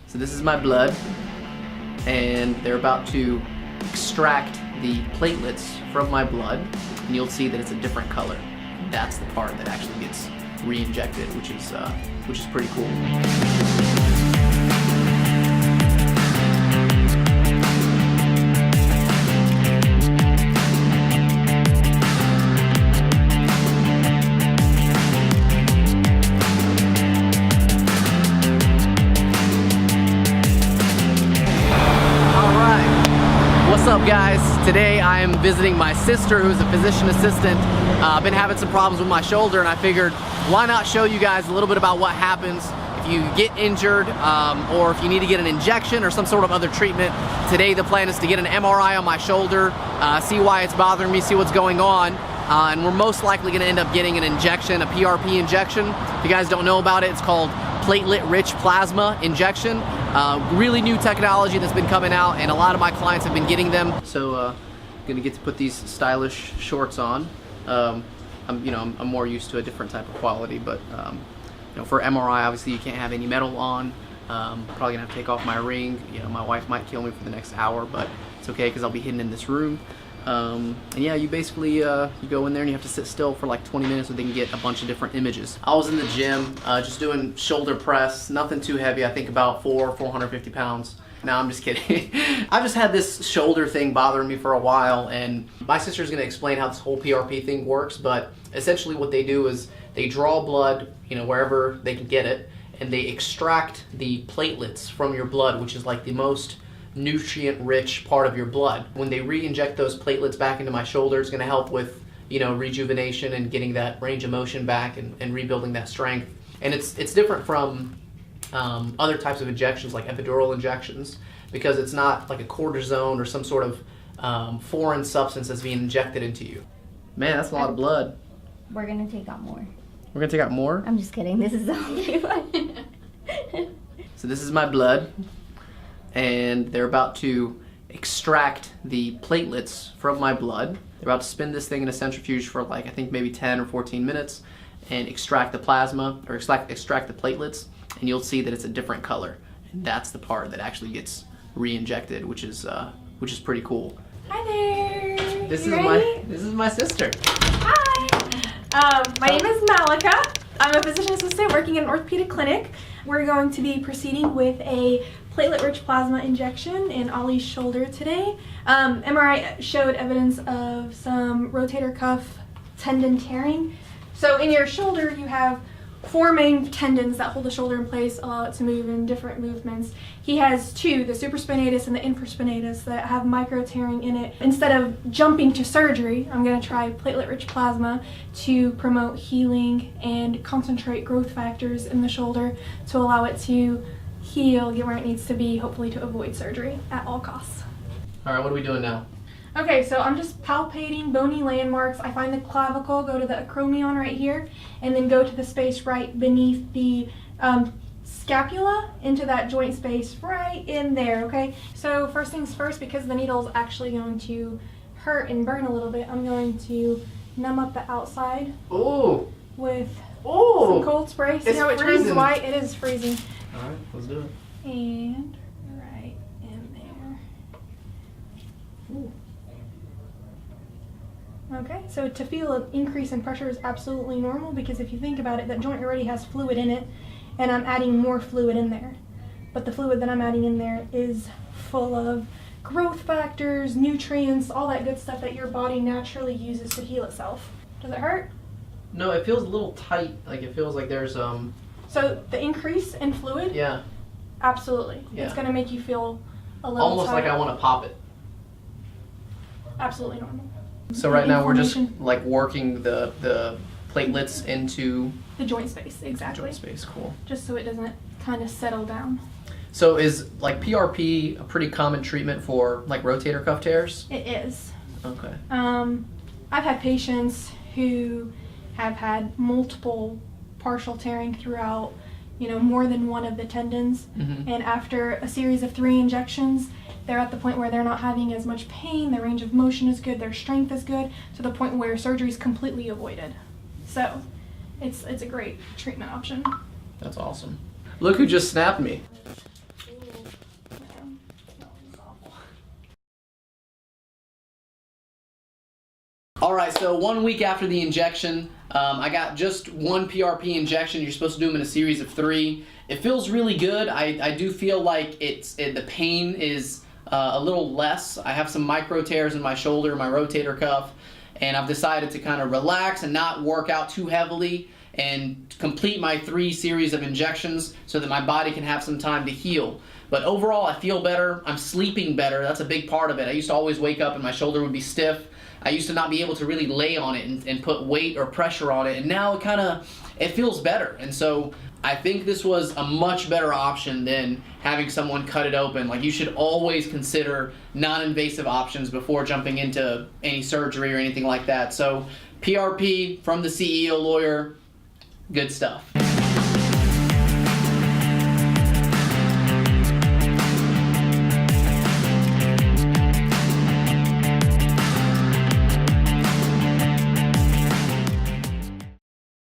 So this is my blood, and they're about to extract the platelets from my blood, and you'll see that it's a different color. That's the part that actually gets re-injected, which is pretty cool. What's up, guys? Today I am visiting my sister, who's a physician assistant. I've been having some problems with my shoulder, and I figured why not show you guys a little bit about what happens if you get injured or if you need to get an injection or some sort of other treatment. Today the plan is to get an MRI on my shoulder, see why it's bothering me, see what's going on. And we're most likely going to end up getting an injection, a PRP injection. If you guys don't know about it, it's called platelet-rich plasma injection. Really new technology that's been coming out, and a lot of my clients have been getting them. So gonna get to put these stylish shorts on. I'm more used to a different type of quality, but for MRI, obviously you can't have any metal on. Probably gonna have to take off my ring. My wife might kill me for the next hour, but it's okay because I'll be hidden in this room. And yeah, you basically you go in there and you have to sit still for like 20 minutes so they can get a bunch of different images. I was in the gym just doing shoulder press, nothing too heavy. I think about 450 pounds. No, I'm just kidding. I've just had this shoulder thing bothering me for a while, and my sister's gonna explain how this whole PRP thing works, but essentially what they do is they draw blood, wherever they can get it, and they extract the platelets from your blood, which is like the most nutrient-rich part of your blood. When they re-inject those platelets back into my shoulder, it's going to help with, rejuvenation and getting that range of motion back and rebuilding that strength. And it's different from other types of injections like epidural injections, because it's not like a cortisone or some sort of foreign substance that's being injected into you. Man, that's a lot of blood. We're going to take out more. We're going to take out more? I'm just kidding. This is the only one. So this is my blood, and they're about to extract the platelets from my blood. They're about to spin this thing in a centrifuge for I think maybe 10 or 14 minutes and extract the plasma, or extract the platelets, and you'll see that it's a different color. And that's the part that actually gets re-injected, which is pretty cool. Hi there. This is my sister. Hi. My name is Malika. I'm a physician assistant working in an orthopedic clinic. We're going to be proceeding with a platelet-rich plasma injection in Ali's shoulder today. MRI showed evidence of some rotator cuff tendon tearing. So in your shoulder you have 4 main tendons that hold the shoulder in place, allow it to move in different movements. He has 2, the supraspinatus and the infraspinatus, that have micro tearing in it. Instead of jumping to surgery, I'm going to try platelet-rich plasma to promote healing and concentrate growth factors in the shoulder to allow it to heal, get where it needs to be, hopefully to avoid surgery at all costs. All right, what are we doing now? Okay, so I'm just palpating bony landmarks. I find the clavicle, go to the acromion right here, and then go to the space right beneath the scapula into that joint space right in there, okay? So first things first, because the needle is actually going to hurt and burn a little bit, I'm going to numb up the outside with some cold spray. See how it turns white? It is freezing. All right, let's do it. And right in there. Ooh. Okay, so to feel an increase in pressure is absolutely normal, because if you think about it, that joint already has fluid in it, and I'm adding more fluid in there. But the fluid that I'm adding in there is full of growth factors, nutrients, all that good stuff that your body naturally uses to heal itself. Does it hurt? No, it feels a little tight. Like it feels like there's So the increase in fluid? Yeah. Absolutely. Yeah. It's going to make you feel a little almost tight. like I want to pop it. Absolutely normal. So right now we're just like working the platelets into the joint space, exactly. Joint space, cool. Just so it doesn't kind of settle down. So is like PRP a pretty common treatment for like rotator cuff tears? It is. Okay. I've had patients who have had multiple partial tearing throughout, more than one of the tendons. Mm-hmm. And after a series of 3 injections, they're at the point where they're not having as much pain, their range of motion is good, their strength is good, to the point where surgery is completely avoided. So it's a great treatment option. That's awesome. Look who just snapped me. right, so 1 week after the injection, I got just one PRP injection. You're supposed to do them in a series of 3. It feels really good. I do feel like the pain is a little less. I have some micro tears in my shoulder, my rotator cuff, and I've decided to kind of relax and not work out too heavily and complete my 3 series of injections so that my body can have some time to heal. But overall, I feel better. I'm sleeping better. That's a big part of it. I used to always wake up and my shoulder would be stiff. I used to not be able to really lay on it and put weight or pressure on it, and now it feels better. And so I think this was a much better option than having someone cut it open. Like, you should always consider non-invasive options before jumping into any surgery or anything like that. So PRP from the CEO lawyer, good stuff.